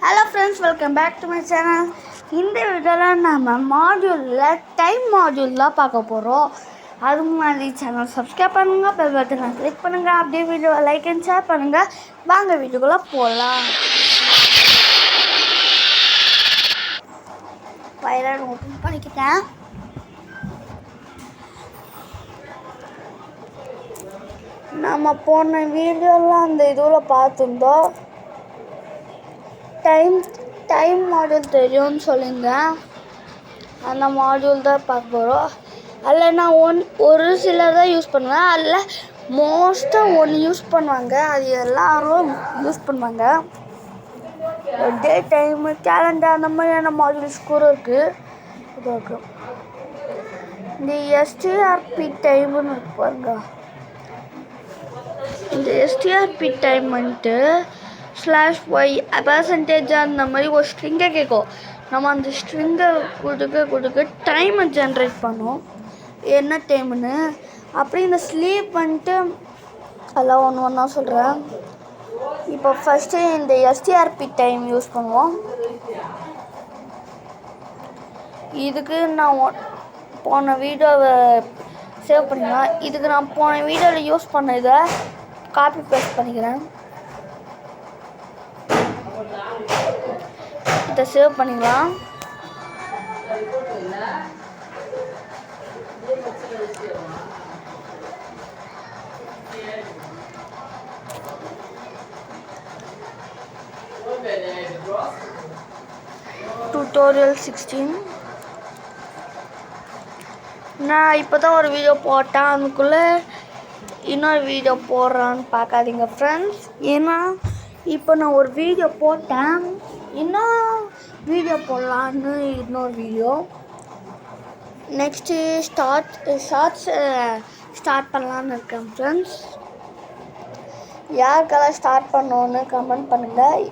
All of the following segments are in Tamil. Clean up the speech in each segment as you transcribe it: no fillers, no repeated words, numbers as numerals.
Hello friends, welcome back to my channel. இந்த வீடியோவில் நம்ம மாடியூலில் டைம் மாடியூல் தான் பார்க்க போகிறோம். அதுக்கு முன்னாடி சேனல் சப்ஸ்கிரைப் பண்ணுங்கள், பெல் பட்டனை கிளிக் பண்ணுங்கள், அப்படியே வீடியோவை லைக் அண்ட் ஷேர் பண்ணுங்கள். வாங்க வீடியோக்குள்ளே போகலாம். ஃபைலை ஓப்பன் பண்ணிக்கிட்டேன். நம்ம போன வீடியோலாம் அந்த இதில் பார்த்துருந்தோம். டைம் மாடியூல் தெரியும்னு சொல்லியிருந்தேன். அந்த மாடியூல் தான் பார்க்க போகிறோம். அதில் நான் ஒரு சிலர் தான் யூஸ் பண்ணுவேன். அதில் மோஸ்ட்டாக ஒன்று யூஸ் பண்ணுவாங்க, அது எல்லோரும் யூஸ் பண்ணுவாங்க. டே டைமு, கேலண்டர், அந்த மாதிரியான மாடியூல்ஸ் கூட இருக்குது. இந்த எஸ்டிஆர்பி டைமுன்னு இருப்பாங்க. இந்த எஸ்டிஆர்பி டைம் வந்துட்டு /y பர்சன்டேஜ் அந்த மாதிரி ஒரு ஸ்ட்ரிங்கை கேட்கும். நம்ம அந்த ஸ்ட்ரிங்கை கொடுக்க டைமை ஜென்ரேட் பண்ணோம், என்ன டைமுன்னு. அப்படி இந்த ஸ்லீப் வந்துட்டு அதெல்லாம் ஒன்றா சொல்கிறேன். இப்போ ஃபஸ்ட்டு இந்த எஸ்டிஆர்பி டைம் யூஸ் பண்ணுவோம். இதுக்கு நான் போன வீடியோவை சேவ் பண்ணிக்கலாம். இதுக்கு நான் போன வீடியோவில் யூஸ் பண்ண இதை காப்பி பேஸ்ட் பண்ணிக்கிறேன். இதை சேவ் பண்ணிக்கலாம். Tutorial 16. நான் இப்போ தான் ஒரு வீடியோ போட்டேன், அதுக்குள்ளே இன்னொரு வீடியோ போடுறான்னு பார்க்காதீங்க ஃப்ரெண்ட்ஸ். ஏன்னா இப்போ நான் ஒரு வீடியோ போட்டேன், இன்னும் வீடியோ போடலான்னு இன்னொரு வீடியோ. நெக்ஸ்ட்டு ஷார்ட்ஸ் ஸ்டார்ட் பண்ணலான்னு இருக்கேன் ஃப்ரெண்ட்ஸ். யாருக்கெல்லாம் ஸ்டார்ட் பண்ணோன்னு கமெண்ட் பண்ணுங்கள்.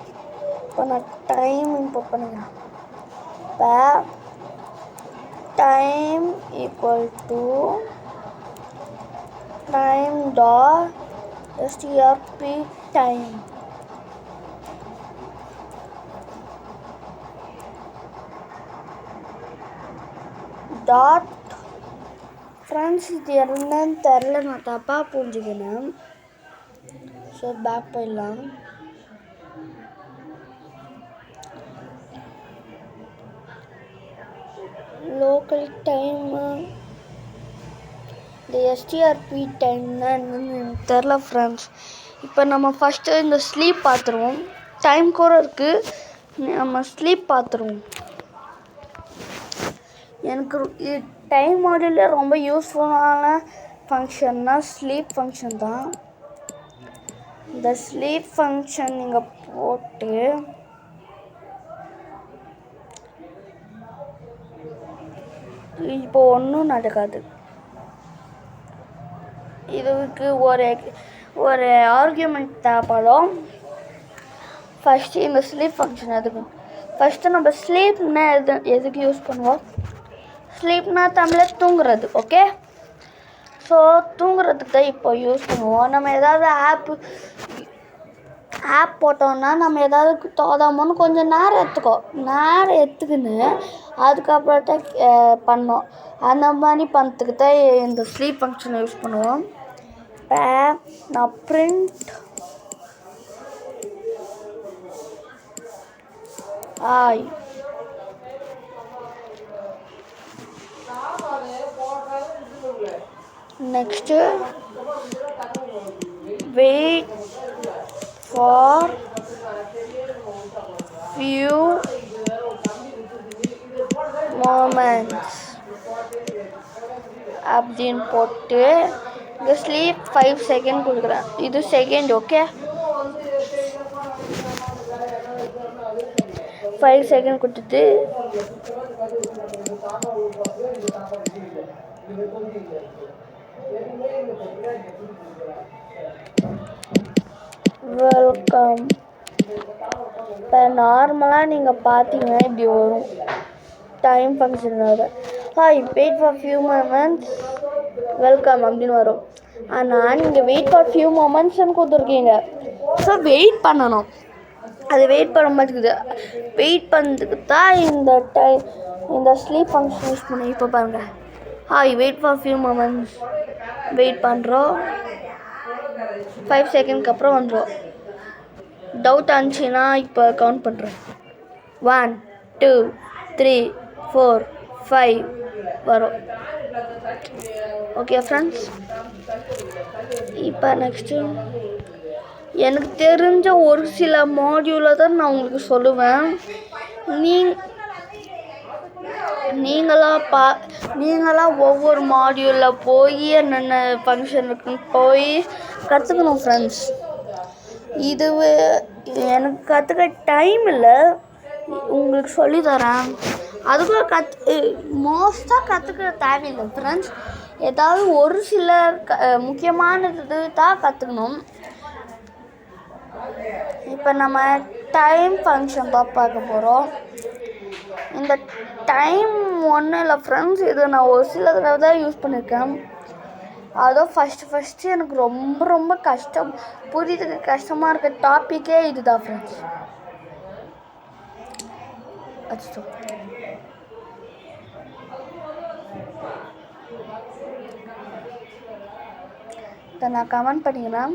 இப்போ நான் டைம் இம்போர்ட் பண்ணுறேன். இப்போ time equal to time dot strp time. Dot friends, இது என்னன்னு தெரில, நான் தப்பாக புரிஞ்சுக்கணும். ஸோ பேக் போயிடலாம். லோக்கல் டைமு இந்த எஸ்டிஆர்பி டைம்னா என்னன்னு எனக்கு தெரில ஃப்ரெண்ட்ஸ். இப்போ நம்ம ஃபஸ்ட்டு இந்த ஸ்லீப் பார்த்துருவோம். டைம் கூட இருக்குது, நம்ம ஸ்லீப் பார்த்துருவோம். எனக்கு டைம் மாடியூலில் ரொம்ப யூஸ்ஃபுல்லான ஃபங்க்ஷன்னா ஸ்லீப் ஃபங்க்ஷன் தான். இந்த ஸ்லீப் ஃபங்க்ஷன் நீங்கள் போட்டு இப்போ ஒன்றும் நடக்காது. இதுக்கு ஒரு ஆர்கியூமெண்ட் தேவைப்படும். ஃபஸ்ட்டு இந்த ஸ்லீப் ஃபங்க்ஷன் எதுக்கு, ஃபஸ்ட்டு நம்ம ஸ்லீப்னா எதுக்கு யூஸ் பண்ணுவோம்? ஸ்லீப்னா தமிழில் தூங்குறது. ஓகே, ஸோ தூங்குறதுக்கு தான் இப்போ யூஸ் பண்ணுவோம். நம்ம ஏதாவது ஆப் போட்டோம்னா நம்ம ஏதாவது தோதாமோன்னு கொஞ்சம் நேரம் எடுத்துக்கின்னு அதுக்கப்புறத்தை பண்ணோம். அந்த மாதிரி பண்ணுறதுக்கு தான் இந்த ஸ்லீப் ஃபங்க்ஷனை யூஸ் பண்ணுவோம். இப்போ நான் print next wait for few moments அப்படின்னு போட்டு இங்கே ஸ்லீப் 5 செகண்ட் கொடுக்குறேன். இது செகண்ட். ஓகே, 5 செகண்ட் கொடுத்துட்டு வெல்கம். இப்போ நார்மலாக நீங்கள் பார்த்தீங்கன்னா இப்படி வரும் டைம் ஃபங்க்ஷனோட. Wait for few moments welcome அப்படின்னு வரும். ஆனால் நீங்கள் வெயிட் ஃபார் ஃபியூ மொமெண்ட்ஸ்ன்னு கொடுத்துருக்கீங்க, ஸோ வெயிட் பண்ணணும். அது வெயிட் பண்ண மாட்டேங்குது. வெயிட் பண்ணுறதுக்கு தான் இந்த ஸ்லீப் ஃபங்க்ஷன் யூஸ் பண்ணி. இப்போ பாருங்கள், hi wait for few moments. Wait பண்ணுறோம். 5 செகண்ட்க்கு அப்புறம் வந்துடும். டவுட் ஆனிச்சின்னா இப்போ கவுண்ட் பண்ணுறேன். 1 2 3 4 5 வரும். ஓகே ஃப்ரெண்ட்ஸ், இப்போ நெக்ஸ்ட்டு எனக்கு தெரிஞ்ச ஒரு சில மாடியூலை தான் நான் உங்களுக்கு சொல்லுவேன். நீங்களா ஒவ்வொரு மாடியூலில் போய் என்னென்ன ஃபங்க்ஷன் இருக்குன்னு போய் கற்றுக்கணும் ஃப்ரெண்ட்ஸ். இது எனக்கு கற்றுக்க டைம் இல்லை, உங்களுக்கு சொல்லித்தரேன். அதுக்குள்ளே மோஸ்ட்டாக கற்றுக்க தேவையில்லை ஃப்ரெண்ட்ஸ். ஏதாவது ஒரு சில முக்கியமானது தான் கற்றுக்கணும். இப்போ நம்ம டைம் ஃபங்க்ஷன் தான் பார்க்க போகிறோம். இந்த டைம் ஒன்றும் இல்லை ஃப்ரெண்ட்ஸ், இது நான் ஒரு சில தடவை தான் யூஸ் பண்ணியிருக்கேன். அதுவும் ஃபஸ்ட்டு எனக்கு ரொம்ப புரியுறதுக்கு கஷ்டமாக இருக்க டாப்பிக்கே இதுதான் ஃப்ரெண்ட்ஸ். அச்சோ, இப்போ நான் கமெண்ட் பண்ணிக்கிறேன்.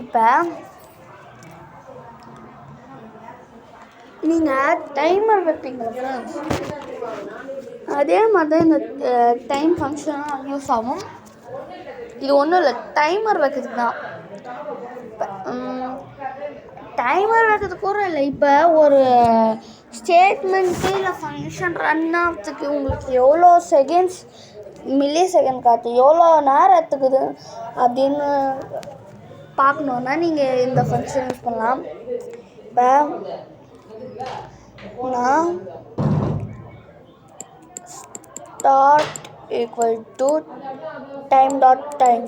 இப்போ நீங்கள் டைமர் வைப்பீங்களா ஃப்ரெண்ட்ஸ், அதே மாதிரி தான் இந்த டைம் ஃபங்க்ஷனாக யூஸ் ஆகும். இது ஒன்றும் இல்லை, டைமர் வைக்கிறதுக்கு தான். டைமர் வைக்கிறதுக்கு கூட இல்லை. இப்போ ஒரு ஸ்டேட்மெண்ட்டு இல்லை ஃபங்க்ஷன் ரன் ஆகிறதுக்கு உங்களுக்கு எவ்வளோ செகண்ட்ஸ், மில்லி செகண்ட் காட்டு எவ்வளோ நேரம் எடுத்துக்குது அப்படின்னு பார்க்கணுன்னா நீங்கள் இந்த ஃபங்க்ஷன் யூஸ் பண்ணலாம். இப்போ நான் start equal to time dot time.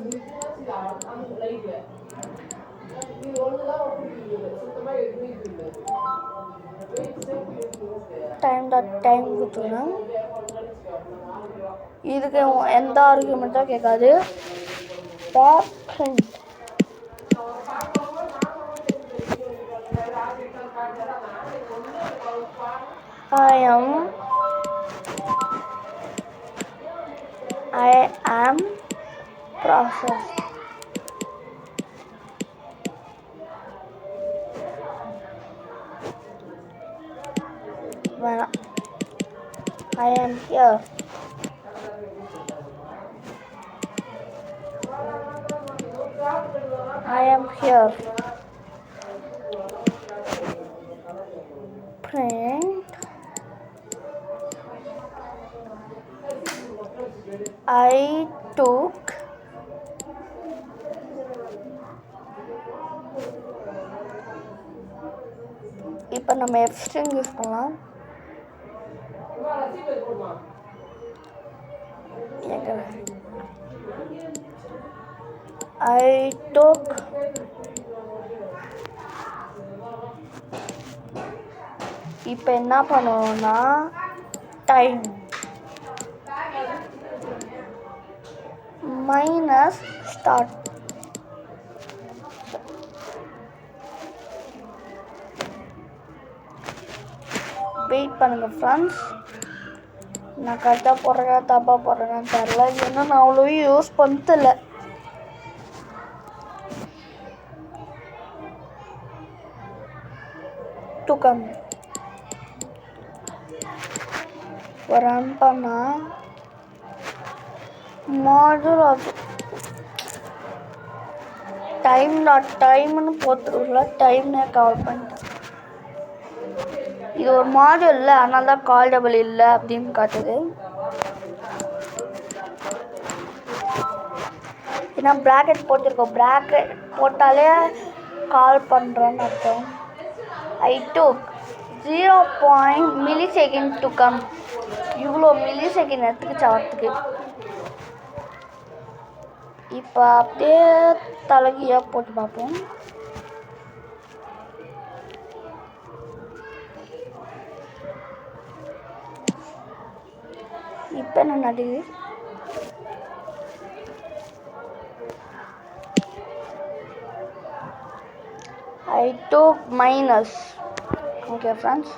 time dot time கொடுத்துக்கிறேன். இதுக்கு எந்த ஆர்குமெண்ட்டும் கேட்காது. I am processed. Well, I am here. I am here. Print. I took இப்போ நம்ம F string யூஸ் பண்ணலாம். I took இப்போ என்ன பண்ணுவோம்னா டைம் மைனஸ் ஸ்டார்ட். வெயிட் பண்ணுங்கள் ஃப்ரெண்ட்ஸ், நான் கரெக்டாக போடுறேன் தப்பாக போடுறேன்னு தெரில, ஏன்னா நான் அவ்வளோ யூஸ் பண்ணதில்ல. தூக்கம் ரன் பண்ணால் மாடல் ஆஃப் டைம் டாட் டைம்னு போட்டுருக்குள்ள டைம்னே கவர் பண்ணிட்டேன். இது ஒரு மாடல் இல்லை, அதனால தான் கால்டபிள் இல்லை அப்படின்னு காட்டுது. ஏன்னா ப்ராக்கெட் போட்டிருக்கோம், ப்ராக்கெட் போட்டாலே கால் பண்ணுறோன்னு அர்த்தம். I took 0.0 millisecond to come. இவ்வளோ மில்லி செகண்ட் எடுத்துக்கிச்சு வரத்துக்கு. இப்போ அப்படியே தலைகியாக போட்டு பார்ப்போம். இப்போ என்ன நடக்குது? I I took minus. Okay friends.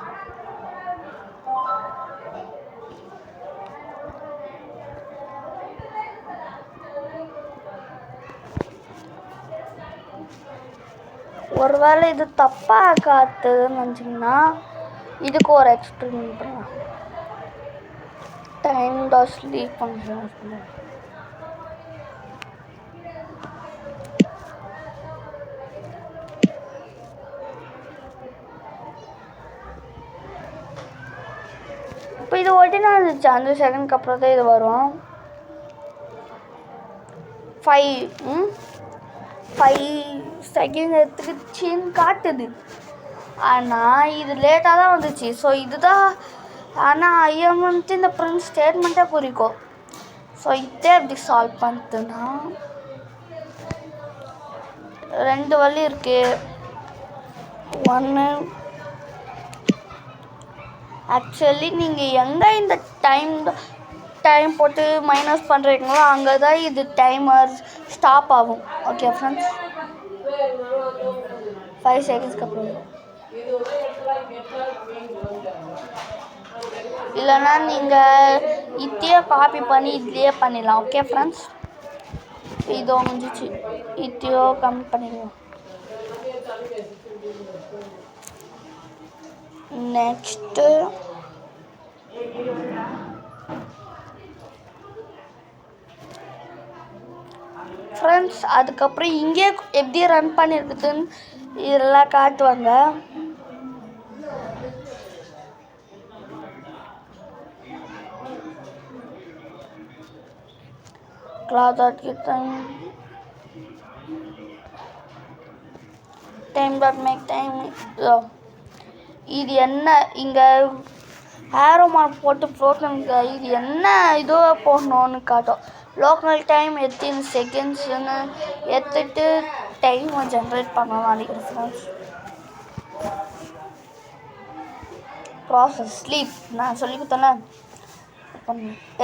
ஒருவேளை இது தப்பாக காத்துதுன்னு நினச்சிங்கன்னா இதுக்கு ஒரு எக்ஸ்பெரிமெண்ட் பண்ணலாம். Time dot sleep function. இப்போ இது ஓட்டினா இருந்துச்சு 5 செகண்ட்க்கு அப்புறம் தான் இது வரும். 5 செகண்ட் எடுத்துக்கிச்சின்னு காட்டுது. ஆனால் இது லேட்டாக தான் வந்துச்சு. ஸோ இதுதான். ஆனால் ஐயன் வந்துட்டு இந்த பிரிண்ட் ஸ்டேட்மெண்ட்டே புரிக்கும். ஸோ இதே எப்படி சால்வ் பண்ணுதுன்னா 2 வழி இருக்குது. ஒன்று ஆக்சுவலி நீங்கள் எங்கே இந்த டைம் போட்டு மைனஸ் பண்ணுறீங்களோ அங்கே தான் இது டைமர் ஸ்டாப் ஆகும். ஓகே ஃப்ரெண்ட்ஸ், 5 செகண்ட்ஸ்க்கு அப்புறம். இல்லைன்னா நீங்கள் இதையே காப்பி பண்ணி இதுலேயே பண்ணிடலாம். ஓகே ஃப்ரெண்ட்ஸ், இதோ முடிஞ்சிச்சு. இதையோ கம்மி பண்ணிடுவோம். நெக்ஸ்ட்டு ஃப்ரெண்ட்ஸ், அதுக்கப்புறம் இங்கே எப்படி ரன் பண்ணியிருக்குதுன்னு இதெல்லாம் காட்டுவாங்க. cloud dot get time dot make time. இது என்ன இங்கே ஆரோ மார்க் போட்டு ப்ரோக்ராம்ங்க இது என்ன இதோ போடணும்னு காட்டும். லோக்கல் டைம் எத்தனை செகண்ட்ஸ்ன்னு எடுத்துட்டு டைமை ஜென்ரேட் பண்ணணும் நினைக்கிறேன் ஃப்ரெண்ட்ஸ். ப்ராசஸ் ஸ்லீப் நான் சொல்லி கொடுத்தேன்ல,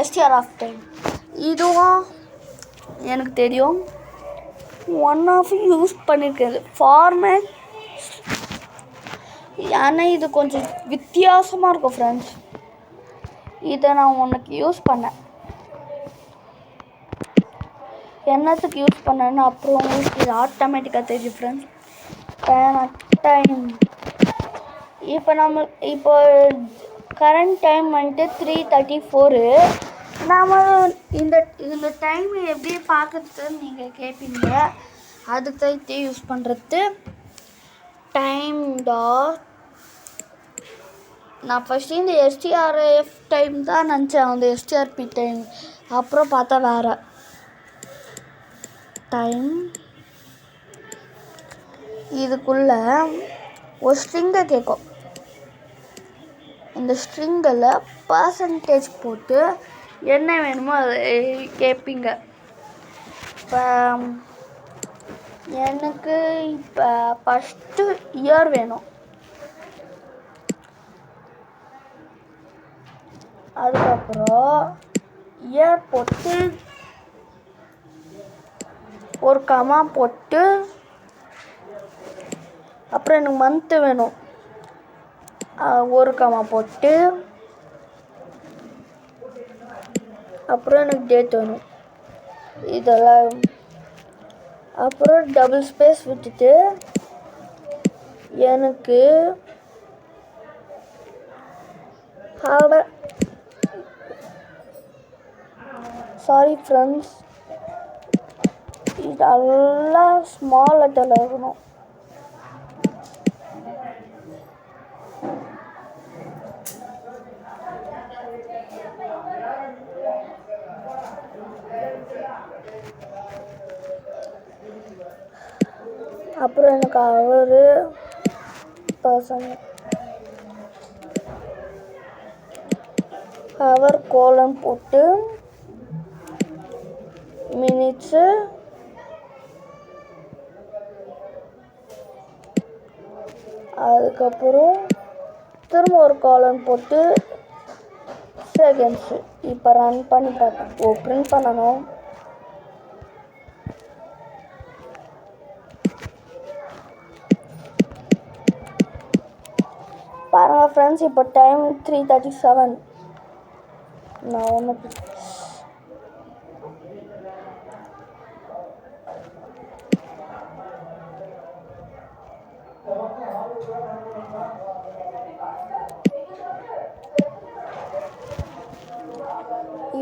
எஸ்டிஆர் ஆஃப் டைம் இதுவும் எனக்கு தெரியும். ஒன் ஆஃப் யூஸ் பண்ணியிருக்கேன் ஃபார்மேட். ஆனால் இது கொஞ்சம் வித்தியாசமாக இருக்கும் ஃப்ரெண்ட்ஸ். இதை நான் உனக்கு யூஸ் பண்ணேன். என்னத்துக்கு யூஸ் பண்ணேன்னு அப்புறம் உங்களுக்கு இது ஆட்டோமேட்டிக்காக தெரியும் ஃப்ரெண்ட்ஸ். டைம் இப்போ கரண்ட் டைம் வந்துட்டு 3:34. நாம் இதில் டைம் எப்படி பார்க்குறதுன்னு நீங்கள் கேட்பீங்க. அதுக்கு தான் இதே யூஸ் பண்ணுறது. டைம் டாட் நான் ஃபஸ்ட்டு இந்த எஸ்டிஆர்எஃப் டைம் தான் நினச்சேன், அந்த எஸ்டிஆர்பி டைம். அப்புறம் பார்த்தா வேறு டைம். இதுக்குள்ளே ஒரு ஸ்ட்ரிங்கை கேட்கும். இந்த ஸ்ட்ரிங்கில் பர்சன்டேஜ் போட்டு என்ன வேணுமோ அதை கேட்பீங்க. இப்போ எனக்கு இப்போ ஃபஸ்ட்டு இயர் வேணும். அதுக்கப்புறம் இயர் போட்டு ஒரு கமா போட்டு அப்புறம் எனக்கு மந்த்து வேணும். ஒரு கமா போட்டு அப்புறம் எனக்கு டேட் வேணும். இதெல்லாம் அப்புறம் டபுள் ஸ்பேஸ் விட்டுட்டு எனக்கு சாரி ஃப்ரெண்ட்ஸ், இதெல்லாம் ஸ்மால் லெட்டரில் இருக்கணும். அப்புறம் எனக்கு அவரு பர்சன் ஹவர் கோலன் போட்டு மினிட்ஸு அதுக்கப்புறம் திரும்ப ஒரு காலன் போட்டு செகண்ட்ஸு. இப்போ ரன் பண்ணி பார்த்தேன். பிரிண்ட் பண்ணணும். பாருங்கள் ஃப்ரெண்ட்ஸ், இப்போ டைம் 3:37. நான் ஒன்று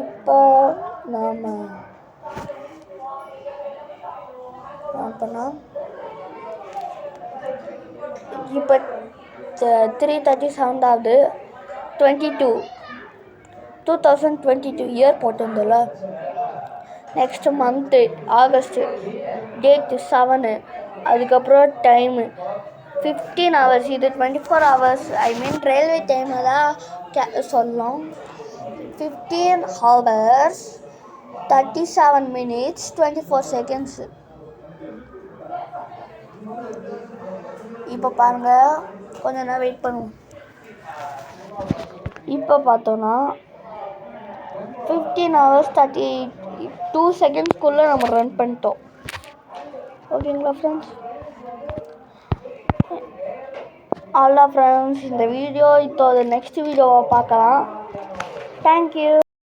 இப்போ நாம் இப்போ 3:37 ஆகுது. 2022 இயர் போட்டிருந்தோம்ல. நெக்ஸ்ட் மந்த்து ஆகஸ்ட்டு, டேட்டு 7, அதுக்கப்புறம் டைமு 15 hours. இது 24 hours, ஐ மீன் ரயில்வே டைமை தான் சொல்லலாம். 15 hours 37 minutes 24 seconds. இப்போ பாருங்கள், கொஞ்ச நேரம் வெயிட் பண்ணுவோம். இப்போ பார்த்தோன்னா 15 hours 32 secondsக்குள்ளே நம்ம ரன் பண்ணிட்டோம். ஓகேங்களா ஃப்ரெண்ட்ஸ்? அவ்வளோ ஃப்ரெண்ட்ஸ், இந்த வீடியோ இதோட நெக்ஸ்ட் வீடியோவை பார்க்கலாம். தேங்க்யூ.